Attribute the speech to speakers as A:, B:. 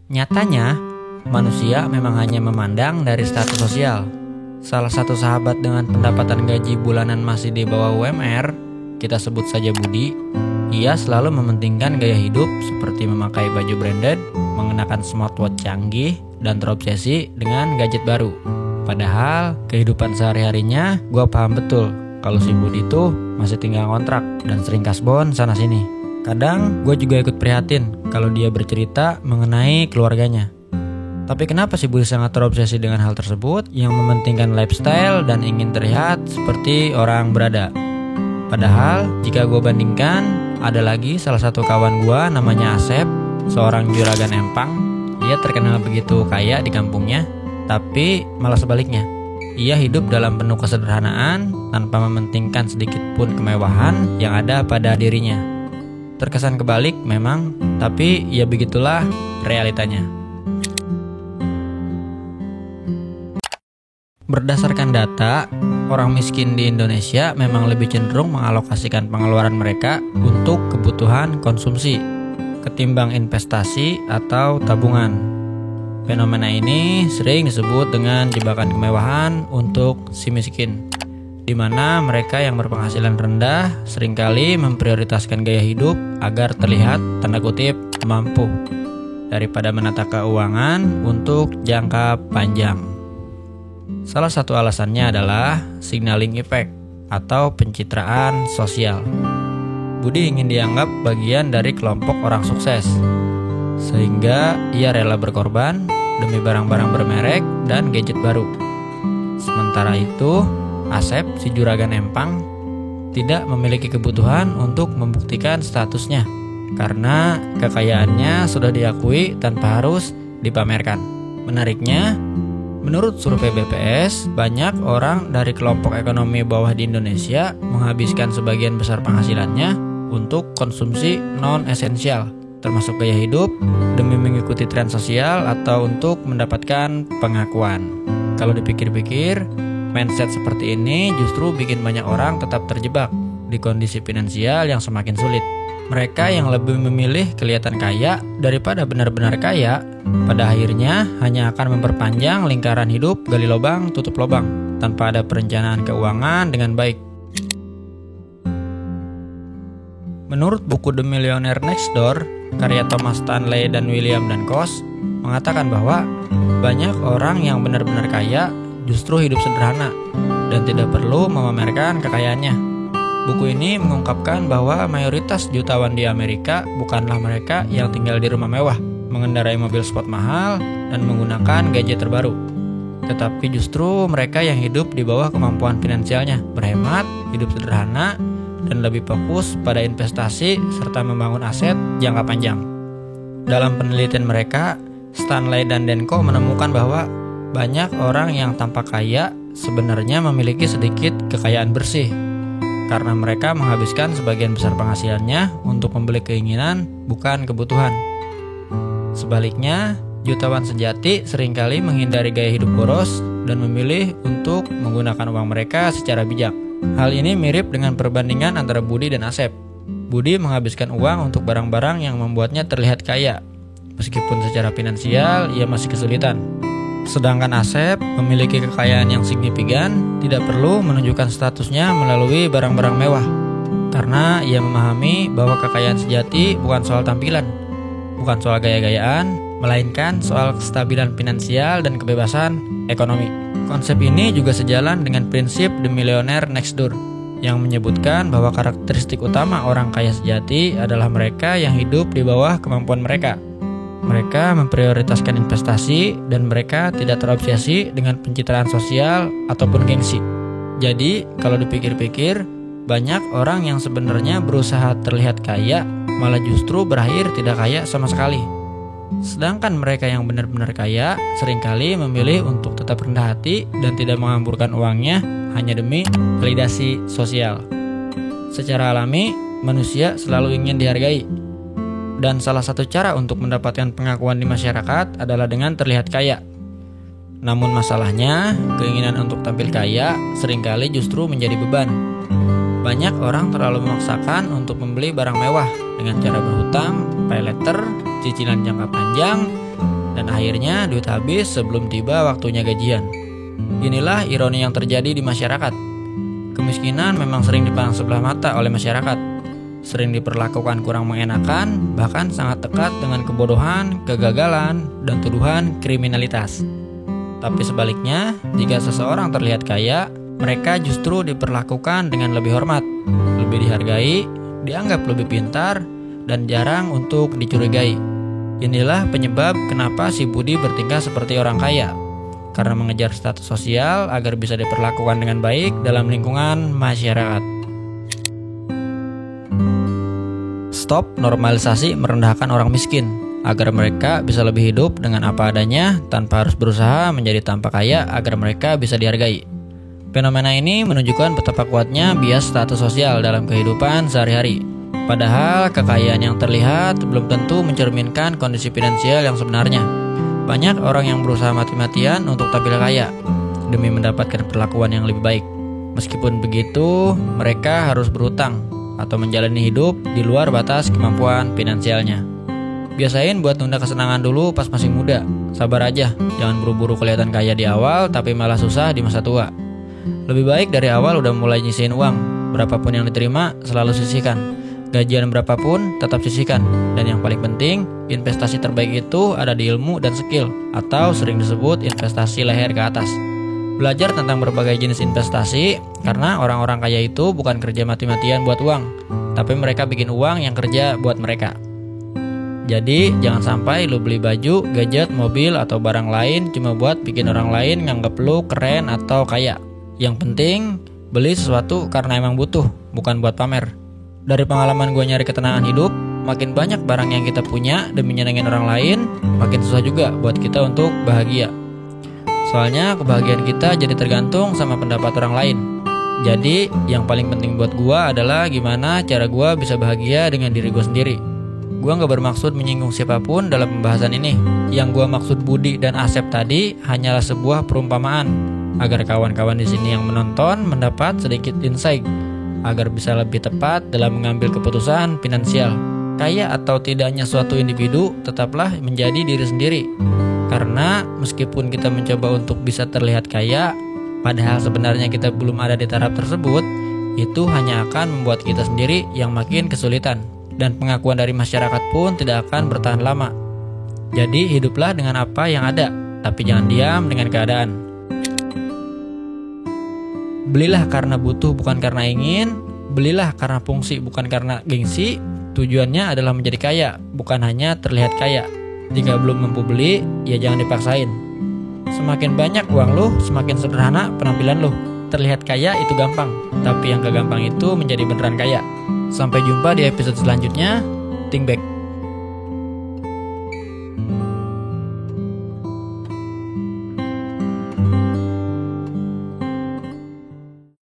A: Nyatanya, manusia memang hanya memandang dari status sosial. Salah satu sahabat dengan pendapatan gaji bulanan masih di bawah UMR, kita sebut saja Budi, ia selalu mementingkan gaya hidup seperti memakai baju branded, mengenakan smartwatch canggih, dan terobsesi dengan gadget baru. Padahal, kehidupan sehari-harinya, gue paham betul kalau si Budi tuh masih tinggal kontrak dan sering kasbon sana-sini. Kadang gue juga ikut prihatin kalau dia bercerita mengenai keluarganya. Tapi kenapa si Budi sangat terobsesi dengan hal tersebut yang mementingkan lifestyle dan ingin terlihat seperti orang berada? Padahal jika gue bandingkan, ada lagi salah satu kawan gue namanya Asep, seorang juragan empang. Ia terkenal begitu kaya di kampungnya, tapi malah sebaliknya. Ia hidup dalam penuh kesederhanaan tanpa mementingkan sedikit pun kemewahan yang ada pada dirinya. Terkesan kebalik memang, tapi ya begitulah realitanya. Berdasarkan data, orang miskin di Indonesia memang lebih cenderung mengalokasikan pengeluaran mereka untuk kebutuhan konsumsi ketimbang investasi atau tabungan. Fenomena ini sering disebut dengan jebakan kemewahan untuk si miskin, di mana mereka yang berpenghasilan rendah seringkali memprioritaskan gaya hidup agar terlihat tanda kutip mampu daripada menata keuangan untuk jangka panjang. Salah satu alasannya adalah signaling effect atau pencitraan sosial. Budi ingin dianggap bagian dari kelompok orang sukses, sehingga ia rela berkorban demi barang-barang bermerek dan gadget baru. Sementara itu, Asep, si juragan empang, tidak memiliki kebutuhan untuk membuktikan statusnya karena kekayaannya sudah diakui tanpa harus dipamerkan. Menariknya, menurut survei BPS, banyak orang dari kelompok ekonomi bawah di Indonesia menghabiskan sebagian besar penghasilannya untuk konsumsi non-esensial, termasuk gaya hidup, demi mengikuti tren sosial atau untuk mendapatkan pengakuan. Kalau dipikir-pikir, mindset seperti ini justru bikin banyak orang tetap terjebak di kondisi finansial yang semakin sulit. Mereka yang lebih memilih kelihatan kaya daripada benar-benar kaya, pada akhirnya hanya akan memperpanjang lingkaran hidup gali lubang tutup lubang tanpa ada perencanaan keuangan dengan baik. Menurut buku The Millionaire Next Door, karya Thomas Stanley dan William Dankos, mengatakan bahwa banyak orang yang benar-benar kaya justru hidup sederhana dan tidak perlu memamerkan kekayaannya. Buku ini mengungkapkan bahwa mayoritas jutawan di Amerika bukanlah mereka yang tinggal di rumah mewah, mengendarai mobil sport mahal, dan menggunakan gadget terbaru. Tetapi justru mereka yang hidup di bawah kemampuan finansialnya, berhemat, hidup sederhana, dan lebih fokus pada investasi serta membangun aset jangka panjang. Dalam penelitian mereka, Stanley dan Denko menemukan bahwa banyak orang yang tampak kaya sebenarnya memiliki sedikit kekayaan bersih karena mereka menghabiskan sebagian besar penghasilannya untuk membeli keinginan, bukan kebutuhan. Sebaliknya, jutawan sejati seringkali menghindari gaya hidup boros dan memilih untuk menggunakan uang mereka secara bijak. Hal ini mirip dengan perbandingan antara Budi dan Asep. Budi menghabiskan uang untuk barang-barang yang membuatnya terlihat kaya, meskipun secara finansial ia masih kesulitan. Sedangkan Asep memiliki kekayaan yang signifikan, tidak perlu menunjukkan statusnya melalui barang-barang mewah, karena ia memahami bahwa kekayaan sejati bukan soal tampilan, bukan soal gaya-gayaan, melainkan soal kestabilan finansial dan kebebasan ekonomi. Konsep ini juga sejalan dengan prinsip The Millionaire Next Door, yang menyebutkan bahwa karakteristik utama orang kaya sejati adalah mereka yang hidup di bawah kemampuan mereka. Mereka memprioritaskan investasi dan mereka tidak terobsesi dengan pencitraan sosial ataupun gengsi. Jadi, kalau dipikir-pikir, banyak orang yang sebenarnya berusaha terlihat kaya malah justru berakhir tidak kaya sama sekali. Sedangkan mereka yang benar-benar kaya seringkali memilih untuk tetap rendah hati dan tidak mengamburkan uangnya hanya demi validasi sosial. Secara alami, manusia selalu ingin dihargai. Dan salah satu cara untuk mendapatkan pengakuan di masyarakat adalah dengan terlihat kaya. Namun masalahnya, keinginan untuk tampil kaya seringkali justru menjadi beban. Banyak orang terlalu memaksakan untuk membeli barang mewah dengan cara berhutang, pay letter, cicilan jangka panjang, dan akhirnya duit habis sebelum tiba waktunya gajian. Inilah ironi yang terjadi di masyarakat. Kemiskinan memang sering dipandang sebelah mata oleh masyarakat, sering diperlakukan kurang mengenakan, bahkan sangat dekat dengan kebodohan, kegagalan, dan tuduhan kriminalitas. Tapi sebaliknya, jika seseorang terlihat kaya, mereka justru diperlakukan dengan lebih hormat, lebih dihargai, dianggap lebih pintar, dan jarang untuk dicurigai. Inilah penyebab kenapa si Budi bertingkah seperti orang kaya, karena mengejar status sosial agar bisa diperlakukan dengan baik dalam lingkungan masyarakat. Stop normalisasi merendahkan orang miskin, agar mereka bisa lebih hidup dengan apa adanya tanpa harus berusaha menjadi tampak kaya agar mereka bisa dihargai. Fenomena ini menunjukkan betapa kuatnya bias status sosial dalam kehidupan sehari-hari. Padahal kekayaan yang terlihat belum tentu mencerminkan kondisi finansial yang sebenarnya. Banyak orang yang berusaha mati-matian untuk tampil kaya demi mendapatkan perlakuan yang lebih baik. Meskipun begitu, mereka harus berhutang atau menjalani hidup di luar batas kemampuan finansialnya. Biasain buat nunda kesenangan dulu pas masih muda. Sabar aja, jangan buru-buru kelihatan kaya di awal tapi malah susah di masa tua. Lebih baik dari awal udah mulai nyisihin uang. Berapapun yang diterima, selalu sisihkan. Gajian berapapun, tetap sisihkan. Dan yang paling penting, investasi terbaik itu ada di ilmu dan skill, atau sering disebut investasi leher ke atas. Belajar tentang berbagai jenis investasi, karena orang-orang kaya itu bukan kerja mati-matian buat uang, tapi mereka bikin uang yang kerja buat mereka. Jadi, jangan sampai lu beli baju, gadget, mobil, atau barang lain cuma buat bikin orang lain nganggep lu keren atau kaya. Yang penting, beli sesuatu karena emang butuh, bukan buat pamer. Dari pengalaman gue nyari ketenangan hidup, makin banyak barang yang kita punya demi nyenengin orang lain, makin susah juga buat kita untuk bahagia. Soalnya kebahagiaan kita jadi tergantung sama pendapat orang lain. Jadi, yang paling penting buat gue adalah gimana cara gue bisa bahagia dengan diri gue sendiri. Gue gak bermaksud menyinggung siapapun dalam pembahasan ini. Yang gue maksud Budi dan Asep tadi hanyalah sebuah perumpamaan, agar kawan-kawan di sini yang menonton mendapat sedikit insight, agar bisa lebih tepat dalam mengambil keputusan finansial. Kaya atau tidaknya suatu individu tetaplah menjadi diri sendiri. Karena meskipun kita mencoba untuk bisa terlihat kaya, padahal sebenarnya kita belum ada di taraf tersebut, itu hanya akan membuat kita sendiri yang makin kesulitan. Dan pengakuan dari masyarakat pun tidak akan bertahan lama. Jadi hiduplah dengan apa yang ada, tapi jangan diam dengan keadaan. Belilah karena butuh bukan karena ingin. Belilah karena fungsi bukan karena gengsi. Tujuannya adalah menjadi kaya, bukan hanya terlihat kaya. Jika belum mampu beli, ya jangan dipaksain. Semakin banyak uang lu, semakin sederhana penampilan lu. Terlihat kaya itu gampang, tapi yang gak gampang itu menjadi beneran kaya. Sampai jumpa di episode selanjutnya. Think back.